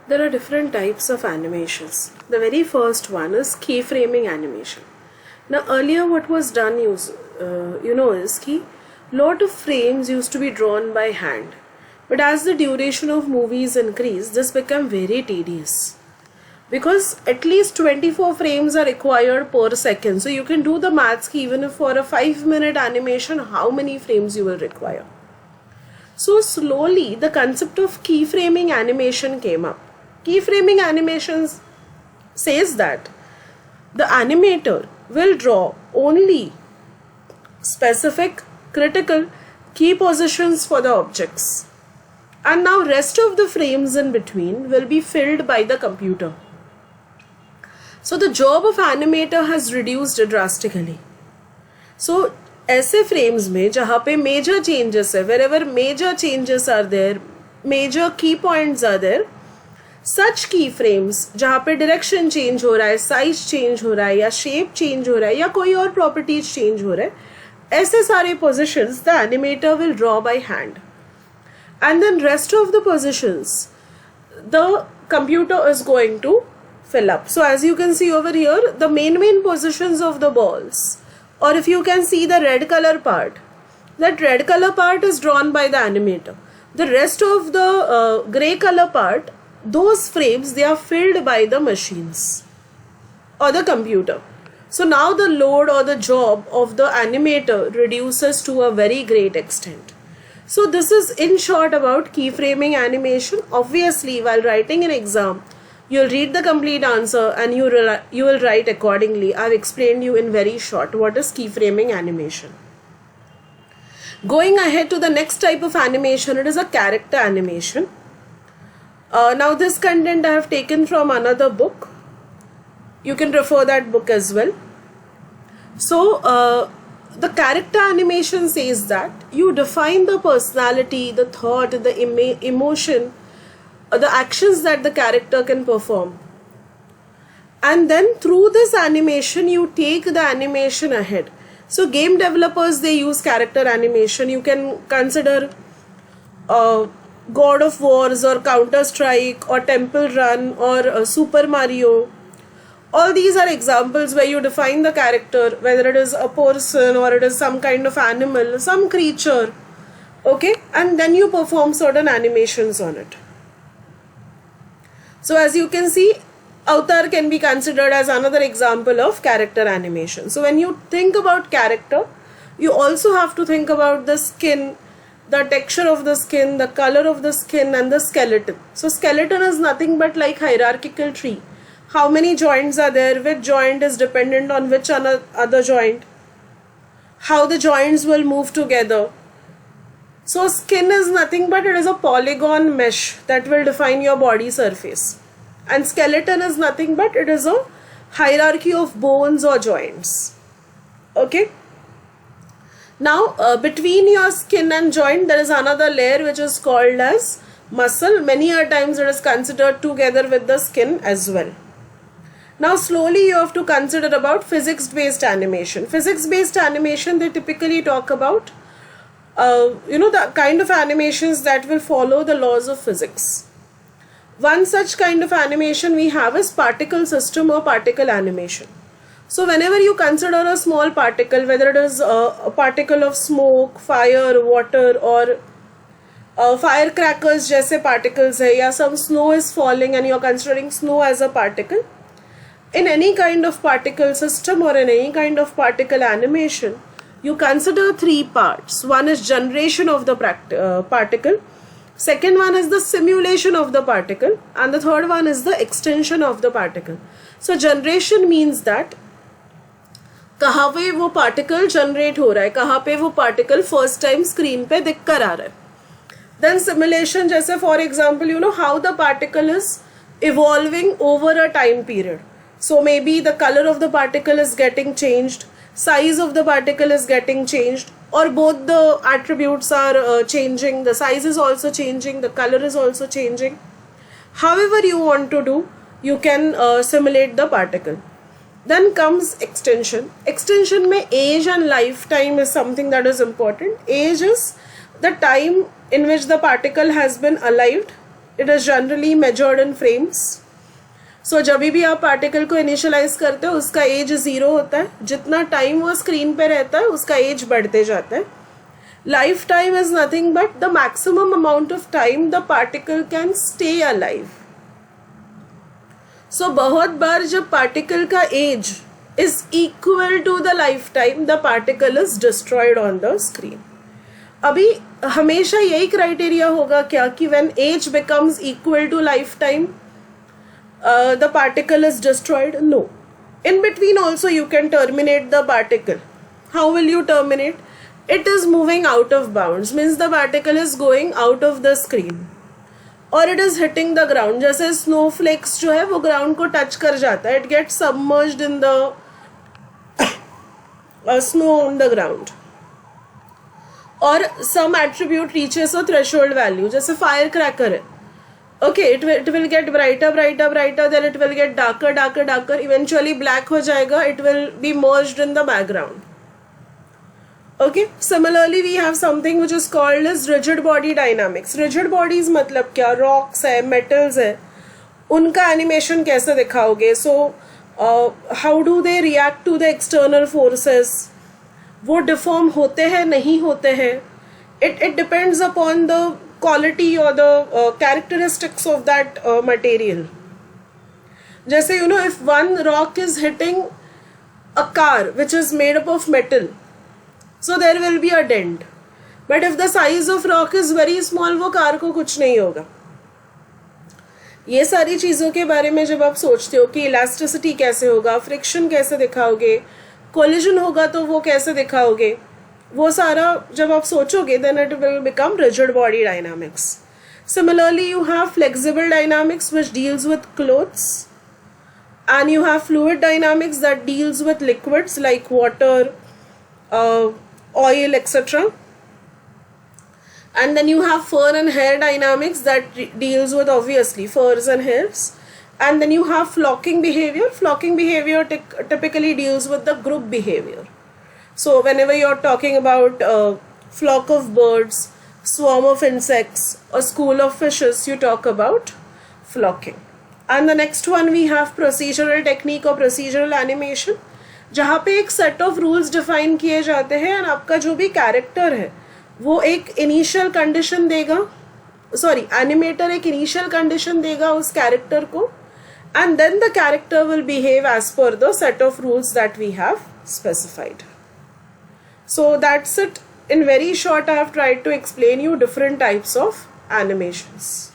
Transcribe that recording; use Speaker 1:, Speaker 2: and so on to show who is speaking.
Speaker 1: There are different types of animations. The very first one is keyframing animation. Now earlier what was done is lot of frames used to be drawn by hand. But as the duration of movies increased, this became very tedious. Because at least 24 frames are required per second. So you can do the maths even if for a 5-minute animation, how many frames you will require. So slowly the concept of keyframing animation came up. Keyframing animations says that the animator will draw only specific critical key positions for the objects, and now rest of the frames in between will be filled by the computer. So the job of animator has reduced drastically. So ऐसे frames में जहाँ पे major changes है, wherever major changes are there, major key points are there, such keyframes जहाँ पे direction change हो रहा है, size change हो रहा है या shape change हो रहा है या कोई और properties change हो रहा है, ऐसे सारे positions the animator will draw by hand, and then rest of the positions the computer is going to fill up. So as you can see over here, the main positions of the balls, or if you can see the red color part, that red color part is drawn by the animator. The rest of the grey color part, those frames, they are filled by the machines or the computer. So now the load or the job of the animator reduces to a very great extent. So this is in short about keyframing animation. Obviously while writing an exam, you'll read the complete answer and you will write accordingly. I've explained you in very short what is keyframing animation. Going ahead to the next type of animation, it is a character animation. Now this content I have taken from another book. You can refer that book as well. So the character animation says that you define the personality, the thought, the emotion, the actions that the character can perform, and then through this animation you take the animation ahead. So game developers, they use character animation. You can consider God of Wars or Counter-Strike or Temple Run or Super Mario. All these are examples where you define the character, whether it is a person or it is some kind of animal, some creature, okay, and then you perform certain animations on it. So as you can see, Avatar can be considered as another example of character animation. So when you think about character, you also have to think about the skin, the texture of the skin, the color of the skin, and the skeleton. So skeleton is nothing but like hierarchical tree. How many joints are there, which joint is dependent on which other joint, how the joints will move together. So skin is nothing but it is a polygon mesh that will define your body surface, and skeleton is nothing but it is a hierarchy of bones or joints. Okay. Now between your skin and joint there is another layer which is called as muscle. Many a times it is considered together with the skin as well. Now slowly you have to consider about physics-based animation. Physics-based animation, they typically talk about the kind of animations that will follow the laws of physics. One such kind of animation we have is particle system or particle animation. So whenever you consider a small particle, whether it is a particle of smoke, fire, water, or firecrackers जैसे particles है, या some snow is falling and you are considering snow as a particle, in any kind of particle system or in any kind of particle animation, you consider three parts. One is generation of the particle, second one is the simulation of the particle, and the third one is the extension of the particle. So generation means that कहाँ पे वो particle generate हो रहा है, कहाँ पे वो particle first time screen पे दिख कर आ रहा है. Then simulation, जैसे for example, how the particle is evolving over a time period. So maybe the color of the particle is getting changed, size of the particle is getting changed, or both the attributes are changing, the size is also changing, the color is also changing. However you want to do, you can simulate the particle. Then comes extension. Extension mein age and lifetime is something that is important. Age is the time in which the particle has been alive it is generally measured in frames. So जब भी आप particle को initialise करते हो उसका as 0 होता है. जितना टाइम वो स्क्रीन पे रहता है उसका एज बढ़ते जाता है. Life time is nothing but the maximum amount of time the particle can stay alive. So बहुत बार जब पार्टिकल का age is equal to the life time the particle is destroyed on the screen. अभी हमेशा यही criteria होगा क्या कि when age becomes equal to life time the particle is destroyed? No. In between also you can terminate the particle. How will you terminate? It is moving out of bounds, means the particle is going out of the screen or it is hitting the ground. जैसे snowflakes जो है वो ground को touch कर जाता है, it gets submerged in the snow on the ground. Or some attribute reaches a threshold value, जैसे firecracker है. Okay, it will get brighter, then it will get darker, eventually black हो जाएगा, it will be merged in the background. Okay, similarly we have something which is called as rigid body dynamics. Rigid bodies मतलब क्या? Rocks है, metals है, उनका animation कैसे दिखाओगे? So how do they react to the external forces? वो deform होते हैं, नहीं होते हैं? It depends upon the quality or the characteristics of that material. जैसे if one rock is hitting a car which is made up of metal, so there will be a dent. But if the size of rock is very small, वो car को कुछ नहीं होगा. ये सारी चीज़ों के बारे में जब आप सोचते हो कि इलास्टिसिटी कैसे होगा, फ्रिक्शन कैसे दिखाओगे, कोलिजन होगा तो वो कैसे दिखाओगे, वो सारा जब आप सोचोगे then it will become rigid body dynamics. Similarly you have flexible dynamics which deals with clothes, and you have fluid dynamics that deals with liquids like water, oil, etc. And then you have fur and hair dynamics that deals with obviously furs and hairs. And then you have flocking behavior. Flocking behavior typically deals with the group behavior. So whenever you're talking about a flock of birds, swarm of insects, a school of fishes, you talk about flocking. And the next one we have procedural technique or procedural animation, जहाँ पे एक set of rules define किए जाते हैं और आपका जो भी character है वो एक initial condition देगा, animator एक initial condition देगा उस character को, and then the character will behave as per the set of rules that we have specified. So that's it. In very short, I have tried to explain you different types of animations.